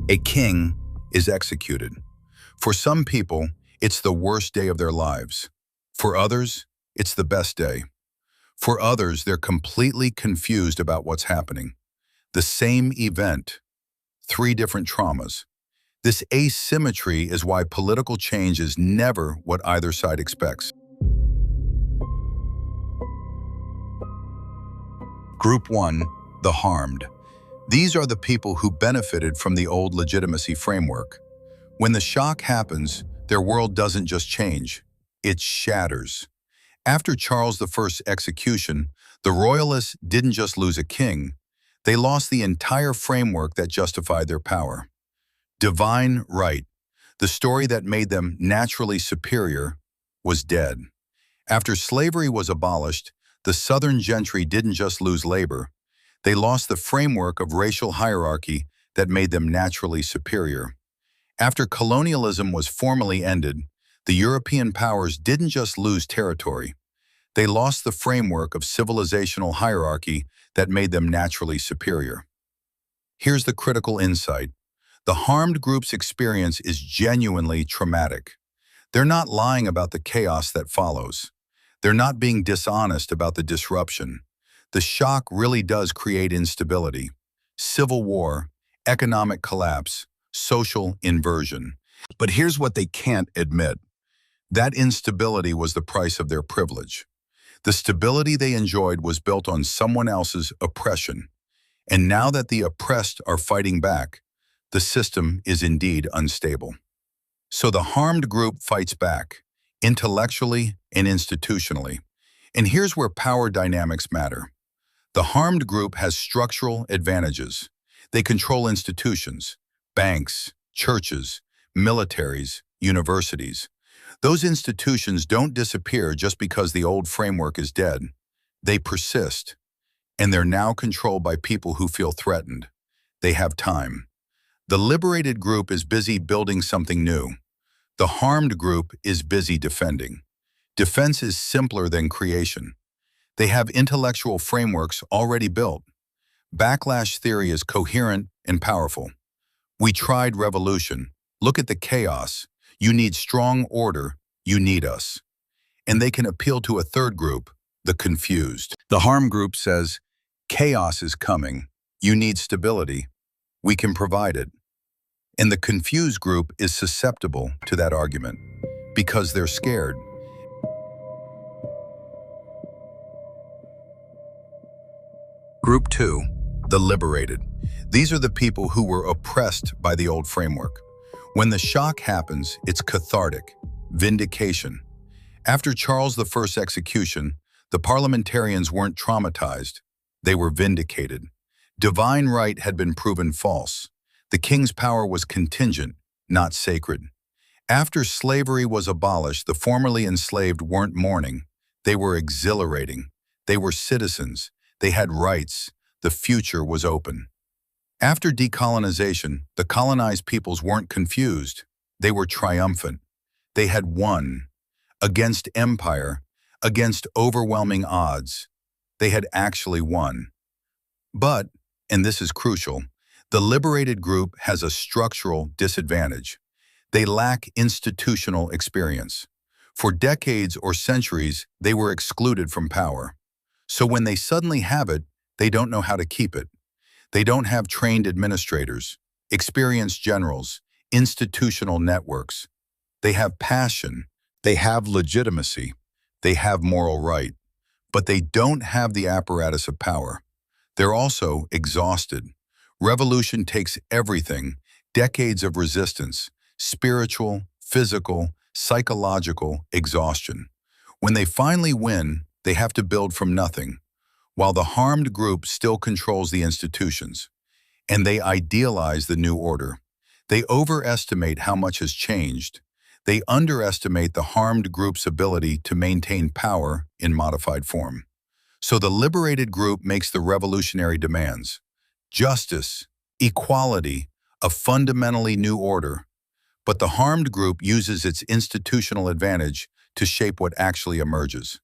A king is executed. For some people, it's the worst day of their lives. For others, it's the best day. For others, they're completely confused about what's happening. The same event, three different traumas. This asymmetry is why political change is never what either side expects. Group 1, the harmed. These are the people who benefited from the old legitimacy framework. When the shock happens, their world doesn't just change, it shatters. After Charles I's execution, the royalists didn't just lose a king, they lost the entire framework that justified their power. Divine right, the story that made them naturally superior, was dead. After slavery was abolished, the Southern gentry didn't just lose labor, they lost the framework of racial hierarchy that made them naturally superior. After colonialism was formally ended, the European powers didn't just lose territory, they lost the framework of civilizational hierarchy that made them naturally superior. Here's the critical insight. The harmed group's experience is genuinely traumatic. They're not lying about the chaos that follows. They're not being dishonest about the disruption. The shock really does create instability. Civil war, economic collapse, social inversion. But here's what they can't admit. That instability was the price of their privilege. The stability they enjoyed was built on someone else's oppression. And now that the oppressed are fighting back, the system is indeed unstable. So the harmed group fights back, intellectually and institutionally. And here's where power dynamics matter. The harmed group has structural advantages. They control institutions, banks, churches, militaries, universities. Those institutions don't disappear just because the old framework is dead. They persist, and they're now controlled by people who feel threatened. They have time. The liberated group is busy building something new. The harmed group is busy defending. Defense is simpler than creation. They have intellectual frameworks already built. Backlash theory is coherent and powerful. We tried revolution. Look at the chaos. You need strong order. You need us. And they can appeal to a third group, the confused. The harm group says, chaos is coming. You need stability. We can provide it. And the confused group is susceptible to that argument because they're scared. Group 2, the liberated. These are the people who were oppressed by the old framework. When the shock happens, it's cathartic, vindication. After Charles I's execution, the parliamentarians weren't traumatized. They were vindicated. Divine right had been proven false. The king's power was contingent, not sacred. After slavery was abolished, the formerly enslaved weren't mourning. They were exhilarating. They were citizens. They had rights. The future was open. After decolonization, the colonized peoples weren't confused. They were triumphant. They had won. Against empire, against overwhelming odds, they had actually won. But, and this is crucial, the liberated group has a structural disadvantage. They lack institutional experience. For decades or centuries, they were excluded from power. So when they suddenly have it, they don't know how to keep it. They don't have trained administrators, experienced generals, institutional networks. They have passion, they have legitimacy, they have moral right, but they don't have the apparatus of power. They're also exhausted. Revolution takes everything, decades of resistance, spiritual, physical, psychological exhaustion. When they finally win, they have to build from nothing, while the harmed group still controls the institutions. And they idealize the new order. They overestimate how much has changed. They underestimate the harmed group's ability to maintain power in modified form. So the liberated group makes the revolutionary demands: justice, equality, a fundamentally new order. But the harmed group uses its institutional advantage to shape what actually emerges.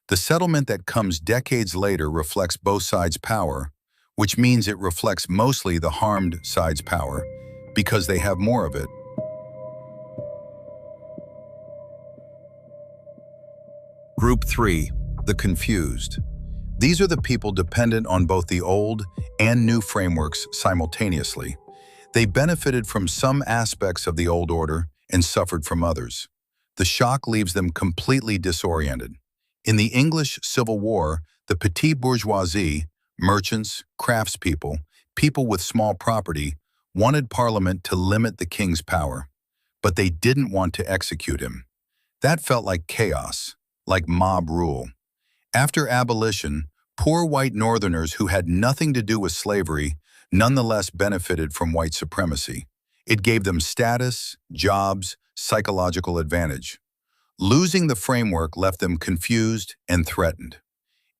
The settlement that comes decades later reflects both sides' power, which means it reflects mostly the harmed side's power, because they have more of it. Group 3, the confused. These are the people dependent on both the old and new frameworks simultaneously. They benefited from some aspects of the old order and suffered from others. The shock leaves them completely disoriented. In the English Civil War, the petite bourgeoisie, merchants, craftspeople, people with small property, wanted Parliament to limit the king's power, but they didn't want to execute him. That felt like chaos, like mob rule. After abolition, poor white Northerners who had nothing to do with slavery nonetheless benefited from white supremacy. It gave them status, jobs, psychological advantage. Losing the framework left them confused and threatened.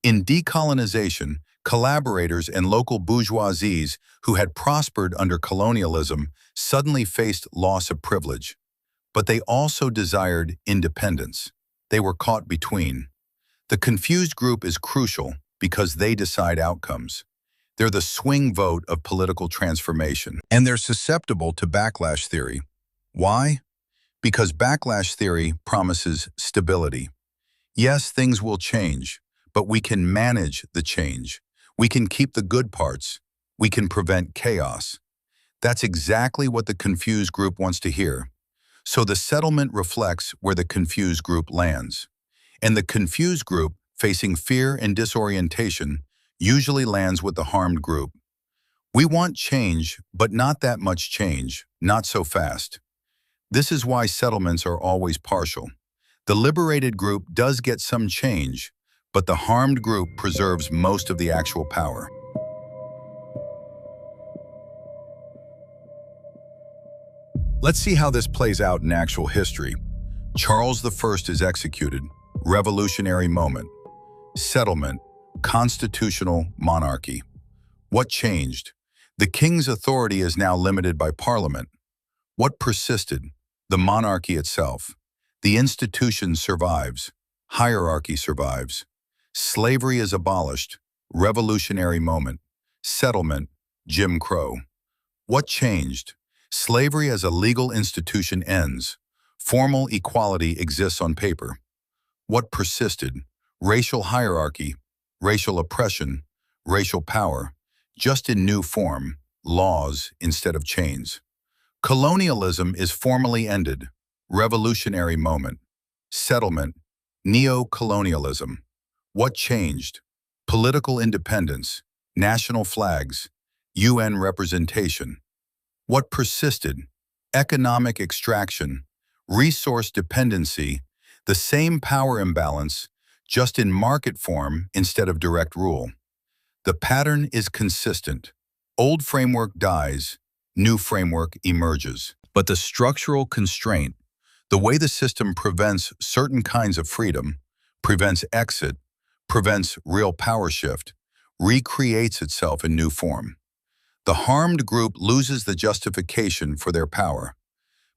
In decolonization, collaborators and local bourgeoisies who had prospered under colonialism suddenly faced loss of privilege. But they also desired independence. They were caught between. The confused group is crucial because they decide outcomes. They're the swing vote of political transformation. And they're susceptible to backlash theory. Why? Because backlash theory promises stability. Yes, things will change, but we can manage the change. We can keep the good parts. We can prevent chaos. That's exactly what the confused group wants to hear. So the settlement reflects where the confused group lands. And the confused group, facing fear and disorientation, usually lands with the harmed group. We want change, but not that much change, not so fast. This is why settlements are always partial. The liberated group does get some change, but the harmed group preserves most of the actual power. Let's see how this plays out in actual history. Charles I is executed. Revolutionary moment. Settlement. Constitutional monarchy. What changed? The king's authority is now limited by Parliament. What persisted? The monarchy itself. The institution survives. Hierarchy survives. Slavery is abolished. Revolutionary moment. Settlement. Jim Crow. What changed? Slavery as a legal institution ends. Formal equality exists on paper. What persisted? Racial hierarchy, racial oppression, racial power, just in new form, laws instead of chains. Colonialism is formally ended. Revolutionary moment. Settlement. Neo-colonialism. What changed? Political independence, national flags, UN representation. What persisted? Economic extraction, resource dependency, the same power imbalance, just in market form instead of direct rule. The pattern is consistent. Old framework dies, new framework emerges. But the structural constraint, the way the system prevents certain kinds of freedom, prevents exit, prevents real power shift, recreates itself in new form. The harmed group loses the justification for their power,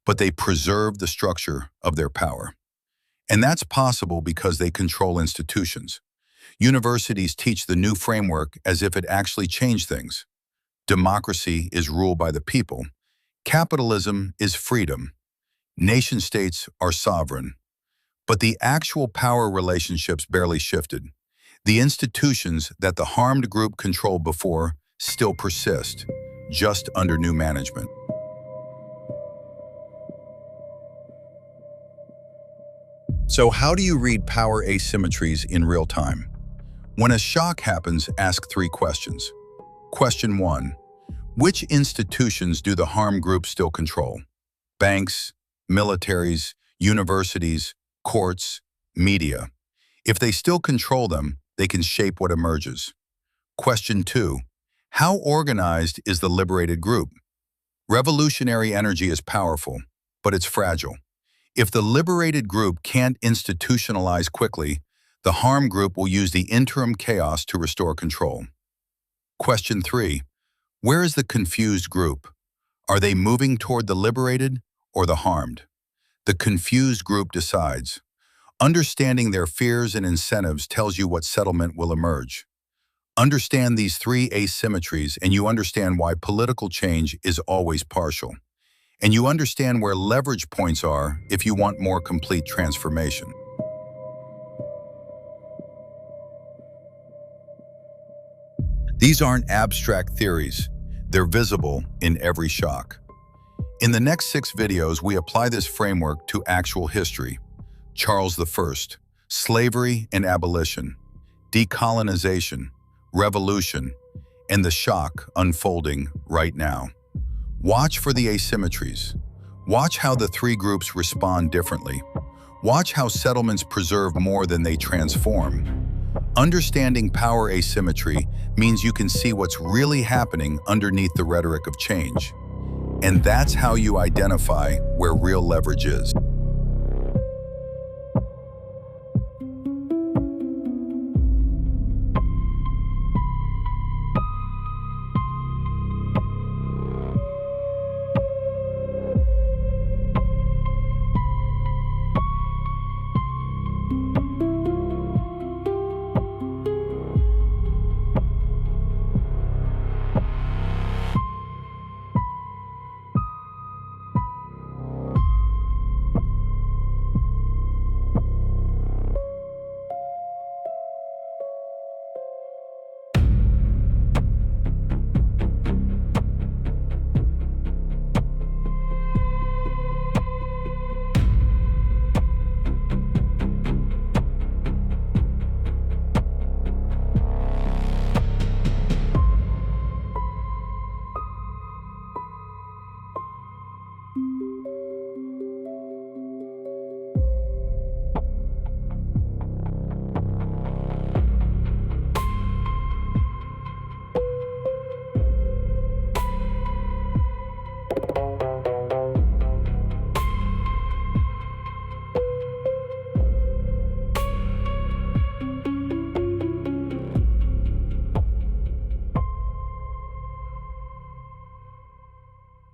but they preserve the structure of their power. And that's possible because they control institutions. Universities teach the new framework as if it actually changed things. Democracy is ruled by the people. Capitalism is freedom. Nation-states are sovereign. But the actual power relationships barely shifted. The institutions that the harmed group controlled before still persist, just under new management. So how do you read power asymmetries in real time? When a shock happens, ask 3 questions. Question 1. Which institutions do the harmed group still control? Banks, militaries, universities, courts, media. If they still control them, they can shape what emerges. Question 2. How organized is the liberated group? Revolutionary energy is powerful, but it's fragile. If the liberated group can't institutionalize quickly, the harmed group will use the interim chaos to restore control. Question 3. Where is the confused group? Are they moving toward the liberated or the harmed? The confused group decides. Understanding their fears and incentives tells you what settlement will emerge. Understand these 3 asymmetries and you understand why political change is always partial. and you understand where leverage points are if you want more complete transformation. These aren't abstract theories. They're visible in every shock. In the next 6 videos, we apply this framework to actual history: Charles I, slavery and abolition, decolonization, revolution, and the shock unfolding right now. Watch for the asymmetries. Watch how the 3 groups respond differently. Watch how settlements preserve more than they transform. Understanding power asymmetry means you can see what's really happening underneath the rhetoric of change. And that's how you identify where real leverage is.